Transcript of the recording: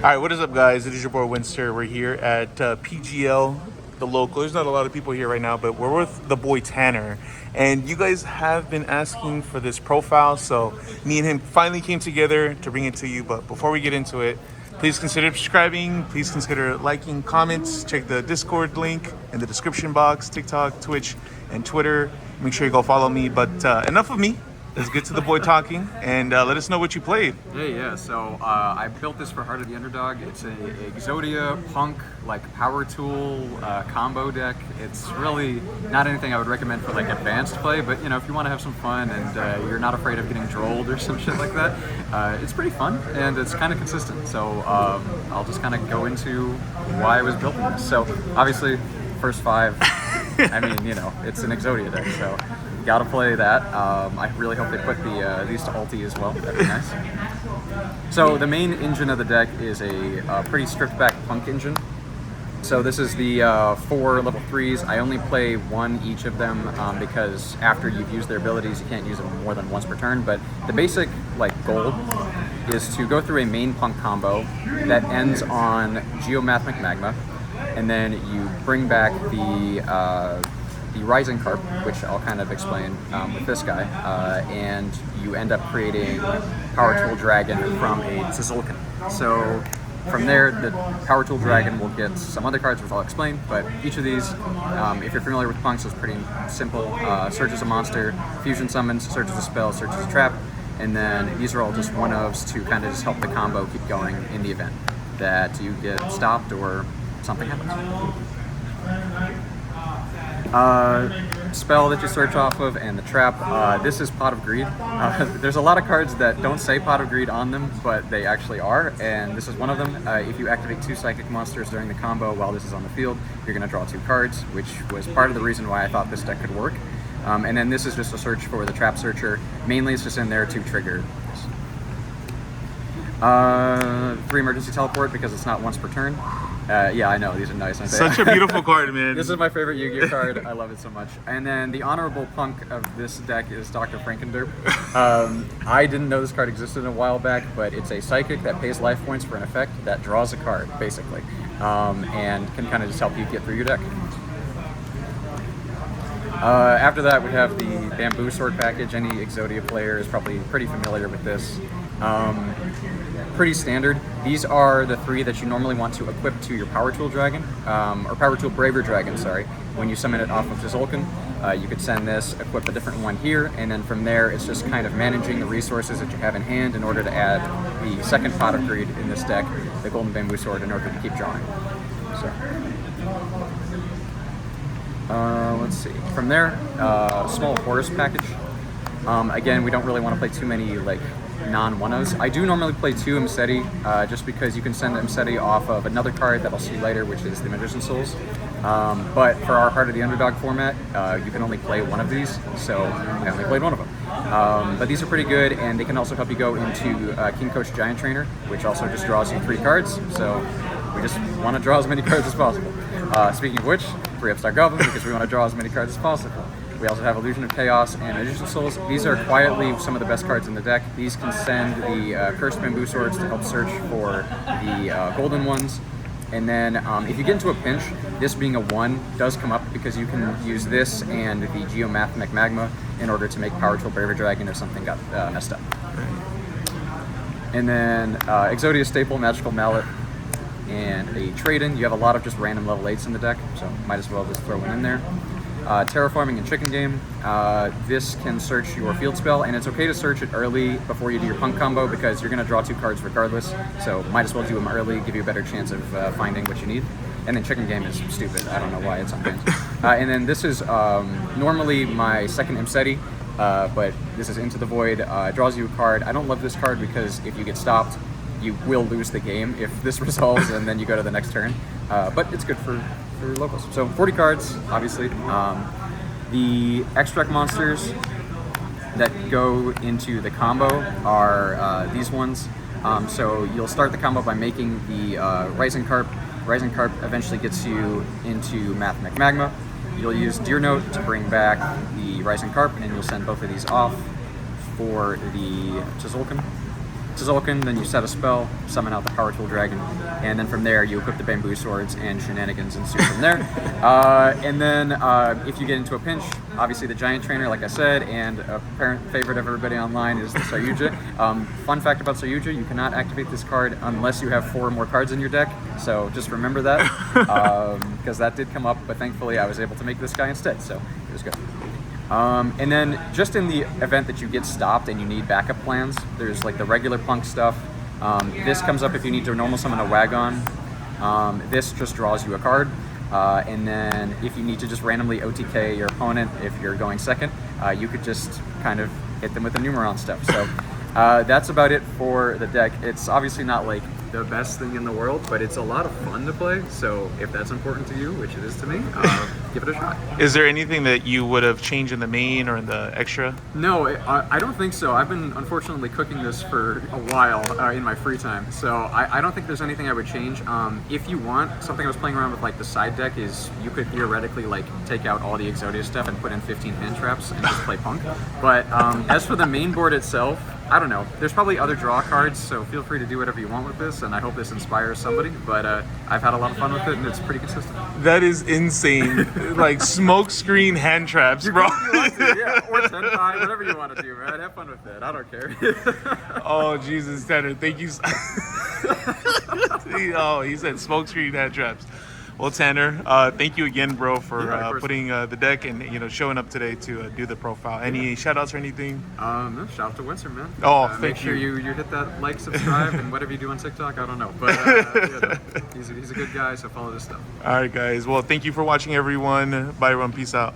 All right, what is up, guys? It is your boy Winster. We're here at PGL, the local. There's not a lot of people here right now, but we're with the boy Tanner. And you guys have been asking for this profile, so me and him finally came together to bring it to you. But before we get into it, please consider subscribing. Please consider liking, comments. Check the Discord link in the description box, TikTok, Twitch, and Twitter. Make sure you go follow me. But enough of me. Let's get to the boy talking and let us know what you played. Yeah. So I built this for Heart of the Underdog. It's a Exodia punk like power tool combo deck. It's really not anything I would recommend for like advanced play, but you know, if you want to have some fun and you're not afraid of getting trolled or some shit like that, it's pretty fun and it's kind of consistent. So I'll just kind of go into why I was building this. So obviously, first five. I mean, you know, it's an Exodia deck, so. Gotta play that. I really hope they put these to ulti as well. That'd be nice. So the main engine of the deck is a pretty stripped back punk engine. So this is the 4 level 3s. I only play one each of them because after you've used their abilities, you can't use them more than once per turn. But the basic goal is to go through a main punk combo that ends on Geomathemic Magma, and then you bring back the Rising Carp, which I'll kind of explain with this guy, and you end up creating Power Tool Dragon from a Tzolk'in. So from there, the Power Tool Dragon will get some other cards, which I'll explain, but each of these, if you're familiar with punks, is pretty simple. Search as a monster, fusion summons, search as a spell, search as a trap, and then these are all just one-ofs to kind of just help the combo keep going in the event that you get stopped or something happens. Spell that you search off of and the trap. This is Pot of Greed. There's a lot of cards that don't say Pot of Greed on them, but they actually are, and this is one of them. If you activate 2 psychic monsters during the combo while this is on the field, you're going to draw 2 cards, which was part of the reason why I thought this deck could work. And then this is just a search for the Trap Searcher. Mainly it's just in there to trigger this. 3 emergency teleport because it's not once per turn. Yeah, I know, these are nice. Such a beautiful card, man. This is my favorite Yu-Gi-Oh card. I love it so much. And then the honorable punk of this deck is Dr. Frankenderp. I didn't know this card existed a while back, but it's a psychic that pays life points for an effect that draws a card, basically, and can kind of just help you get through your deck. After that, we have the Bamboo Sword package. Any Exodia player is probably pretty familiar with this. Pretty standard. These are the 3 that you normally want to equip to your Power Tool Dragon, or Power Tool Braver Dragon, sorry. When you summon it off of Tzolk'in, you could send this, equip a different one here, and then from there it's just kind of managing the resources that you have in hand in order to add the second Pot of Greed in this deck, the Golden Bamboo Sword, in order to keep drawing. So, let's see. From there, small Horus package. Again, we don't really want to play too many non-1-0s. I do normally play 2 Imseti, just because you can send Imseti off of another card that I'll see later, which is the Magician's Souls. But for our Heart of the Underdog format, you can only play 1 of these, so I only played 1 of them. But these are pretty good, and they can also help you go into King Coach Giant Trainer, which also just draws you 3 cards, so we just want to draw as many cards as possible. Speaking of which, 3-up-Star Goblin, because we want to draw as many cards as possible. We also have Illusion of Chaos and Magician's Souls. These are quietly some of the best cards in the deck. These can send the Cursed Bamboo Swords to help search for the golden ones. And then if you get into a pinch, this being a 1 does come up because you can use this and the Geomathemic Magma in order to make Power Tool Braver Dragon if something got messed up. And then Exodia Staple, Magical Mallet, and a Trade-In. You have a lot of just random level 8s in the deck, so might as well just throw one in there. Terraforming and Chicken Game. This can search your field spell, and it's okay to search it early before you do your punk combo because you're going to draw 2 cards regardless, so might as well do them early, give you a better chance of finding what you need. And then Chicken Game is stupid. I don't know why it's on bans. And then this is normally my second Imseti, but this is Into the Void. Draws you a card. I don't love this card because if you get stopped, you will lose the game if this resolves and then you go to the next turn. But it's good for locals. So 40 cards, obviously. The extract monsters that go into the combo are these ones. So you'll start the combo by making the Rising Carp. Rising Carp eventually gets you into Mathemic Magma. You'll use Deer Note to bring back the Rising Carp, and you'll send both of these off for the Tzolk'in. Tzolk'in, then you set a spell, summon out the Power Tool Dragon, and then from there you equip the Bamboo Swords and shenanigans ensue from there. And then if you get into a pinch, obviously the Giant Trainer, like I said, and a apparent favorite of everybody online is the Sayuja. Fun fact about Sayuja, you cannot activate this card unless you have 4 or more cards in your deck, so just remember that, because that did come up, but thankfully I was able to make this guy instead, so it was good. And then just in the event that you get stopped and you need backup plans, there's like the regular Plunk stuff. This comes up if you need to normal summon a Wagon. This just draws you a card. And then if you need to just randomly OTK your opponent, if you're going second, you could just kind of hit them with the Numeron stuff. So that's about it for the deck. It's obviously not like the best thing in the world, but it's a lot of fun to play. So if that's important to you, which it is to me, give it a shot. Is there anything that you would have changed in the main or in the extra? No, I don't think so. I've been unfortunately cooking this for a while in my free time, so I don't think there's anything I would change. If you want, something I was playing around with like the side deck is you could theoretically like take out all the Exodia stuff and put in 15 hand traps and just play Punk. But as for the main board itself, I don't know. There's probably other draw cards, so feel free to do whatever you want with this, and I hope this inspires somebody. But I've had a lot of fun with it, and it's pretty consistent. That is insane. Like smoke screen hand traps, bro. Yeah, or 10-5, whatever you want to do, man. Have fun with it. I don't care. Oh, Jesus, Tanner, thank you. Oh, he said smoke screen hand traps. Well, Tanner, thank you again, bro, for putting the deck and showing up today to do the profile. Any shout outs or anything? No, shout out to Winsor, man. Oh, thank make sure you hit that like, subscribe, and whatever you do on TikTok, I don't know. But he's a good guy, so follow this stuff. All right, guys. Well, thank you for watching, everyone. Bye, everyone. Peace out.